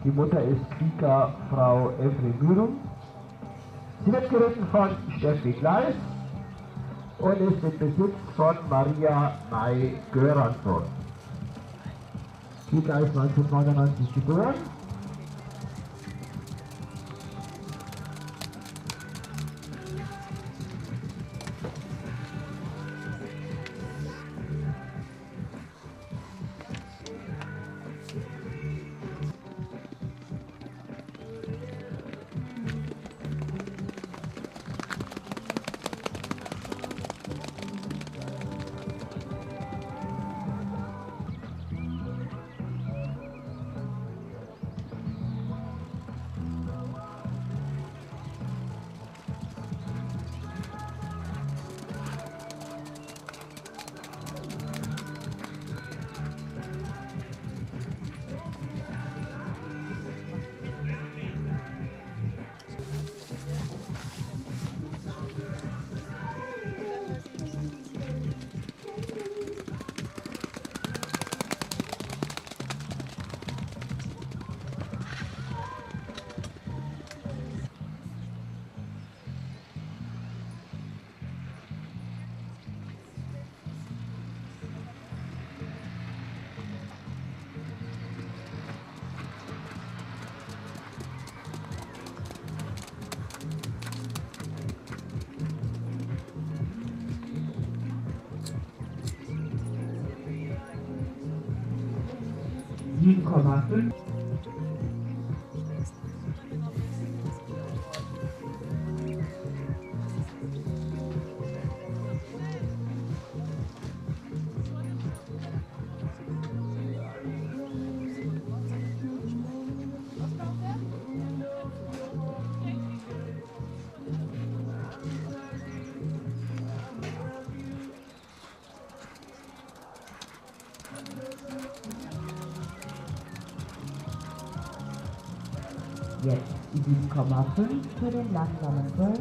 Die Mutter ist Kika Frau Efre Mürum. Sie wird geritten von Steffi Gleis und ist im Besitz von Maria May Göransson. Kika ist 1999 geboren. $7,5. Jetzt die 7,5 für den langsamen Golf.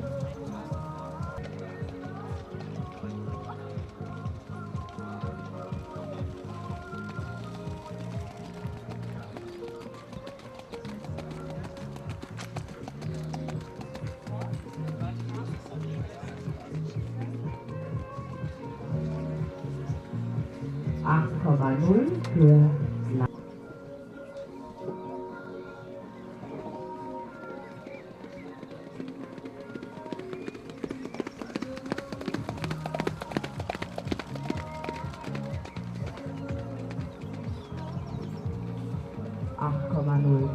$8,0 für $8,0.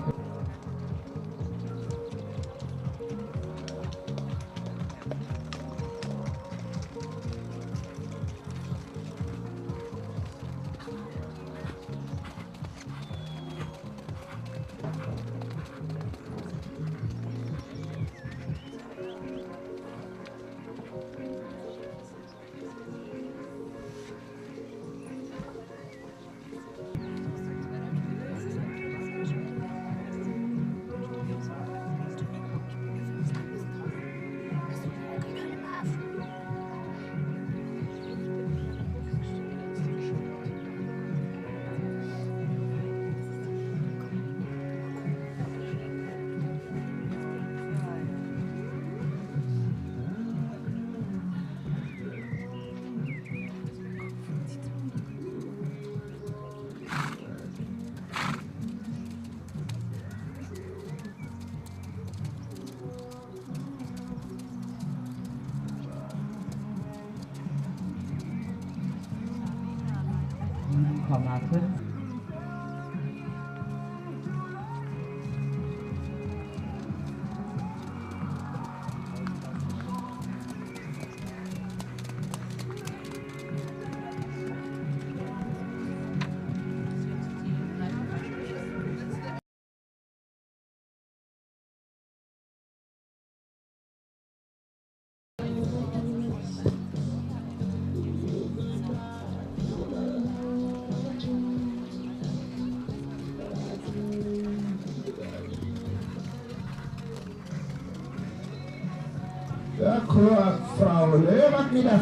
Der Chor Frau Löwert mit der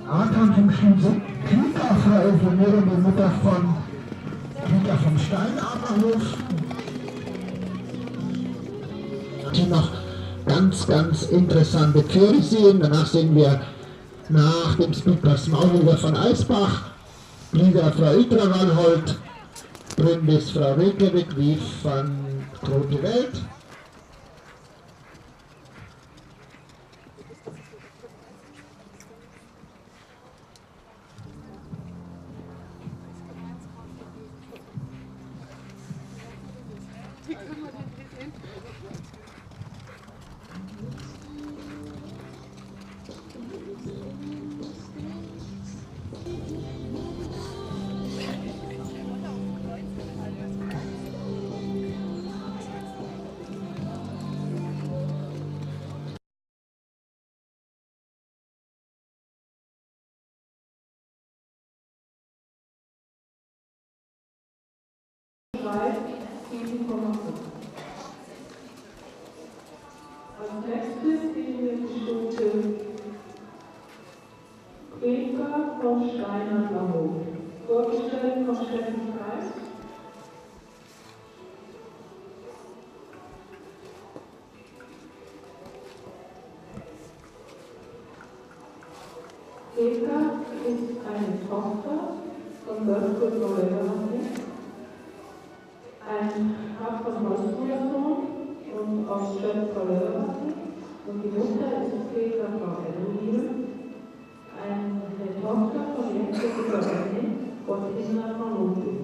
Anfang zum Schluss Kika Frau Efre Mürum, die Mutter von Kika vom Steinadlerhof. natürlich noch ganz, ganz interessante Pferde sehen. Danach sehen wir nach dem Speedpass Maulwürger von Eisbach, Liga Frau Ultrawallhold, Bründis Frau Reykjavik, wie von Rote Welt. Als nächstes sehen wir die Stute Quäker von Steiner Lammo, vorgestellt von Steffen Kreis. Quäker ist eine Tochter von Börko Lorelli, ein Hab von Holzbrüdersohn und aus Schöpf-Lorelli. Und die Mutter ist Quäker Frau Edelmühle, eine Tochter von Jens Lorelli und Isna von Ludwig.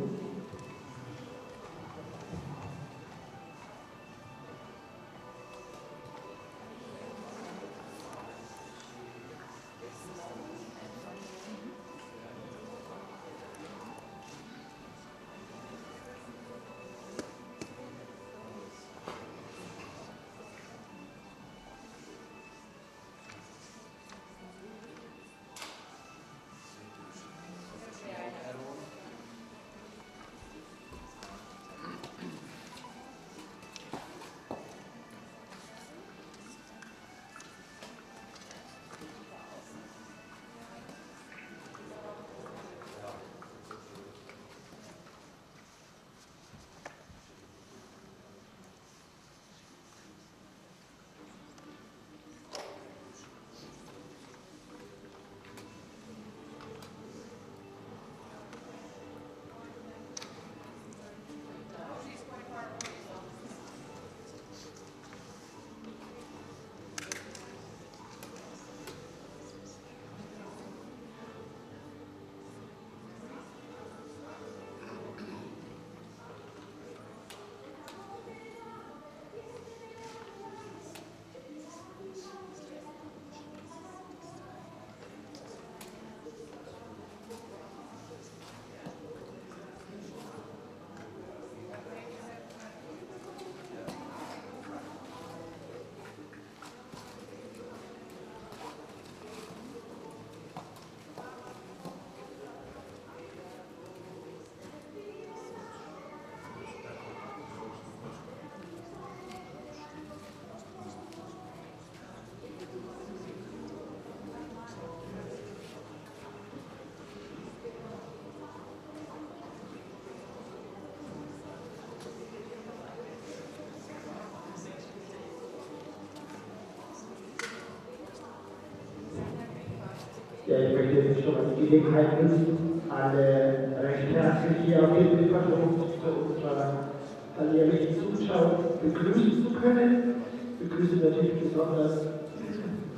Ja, ich möchte jetzt schon mal die Gelegenheit nutzen, alle recht herzlich hier auf dem Mikrofon zu unserer alljährlichen Zuschauer begrüßen zu können. Ich begrüße natürlich besonders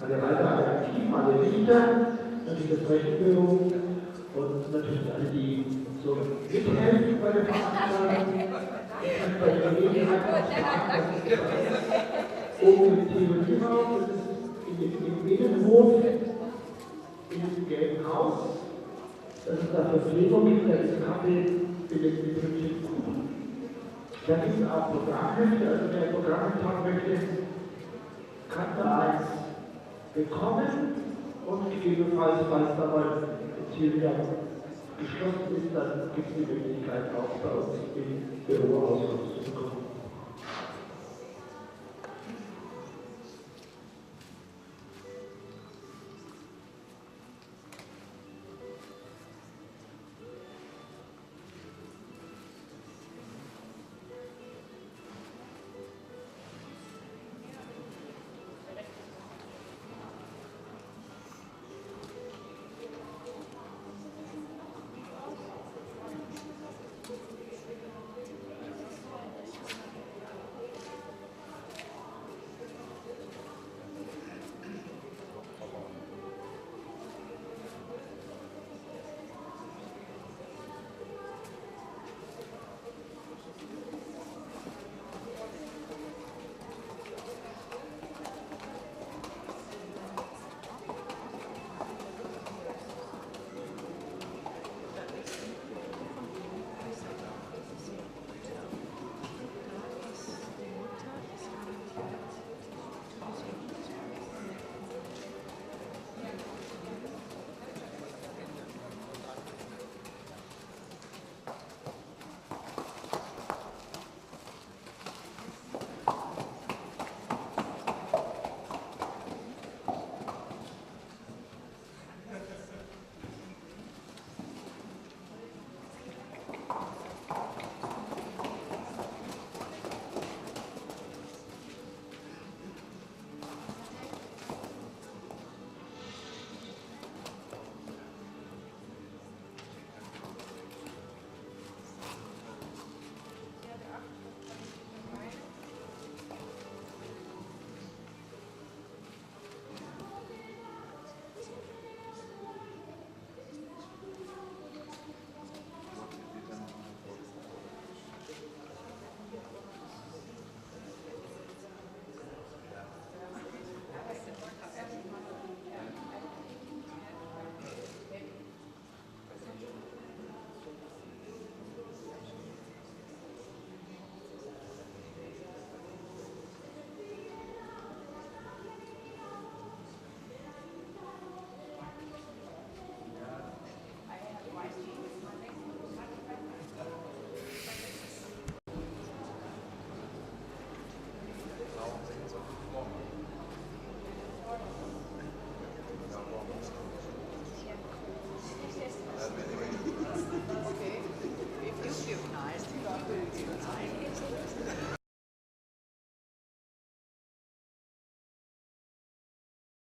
alle weiteren Aktiven, alle Richter, natürlich das Rechenbüro und natürlich alle, die so mithelfen bei der Veranstaltung. Ich kann bei der Gelegenheit auch sagen, das ist oben im Theorieraum, das ist im Innenhof, in diesem gelben Haus, dass es da Verpflegung gibt, da ist Kaffee, belegt mit Brötchen, Kuchen. Da gibt es auch Programmhefte, also wer Programmhefte haben möchte, kann da eins bekommen und gegebenenfalls, falls da mal das Theorie geschlossen ist, dann gibt es die Möglichkeit auch bei uns im Büro Auskunft zu bekommen.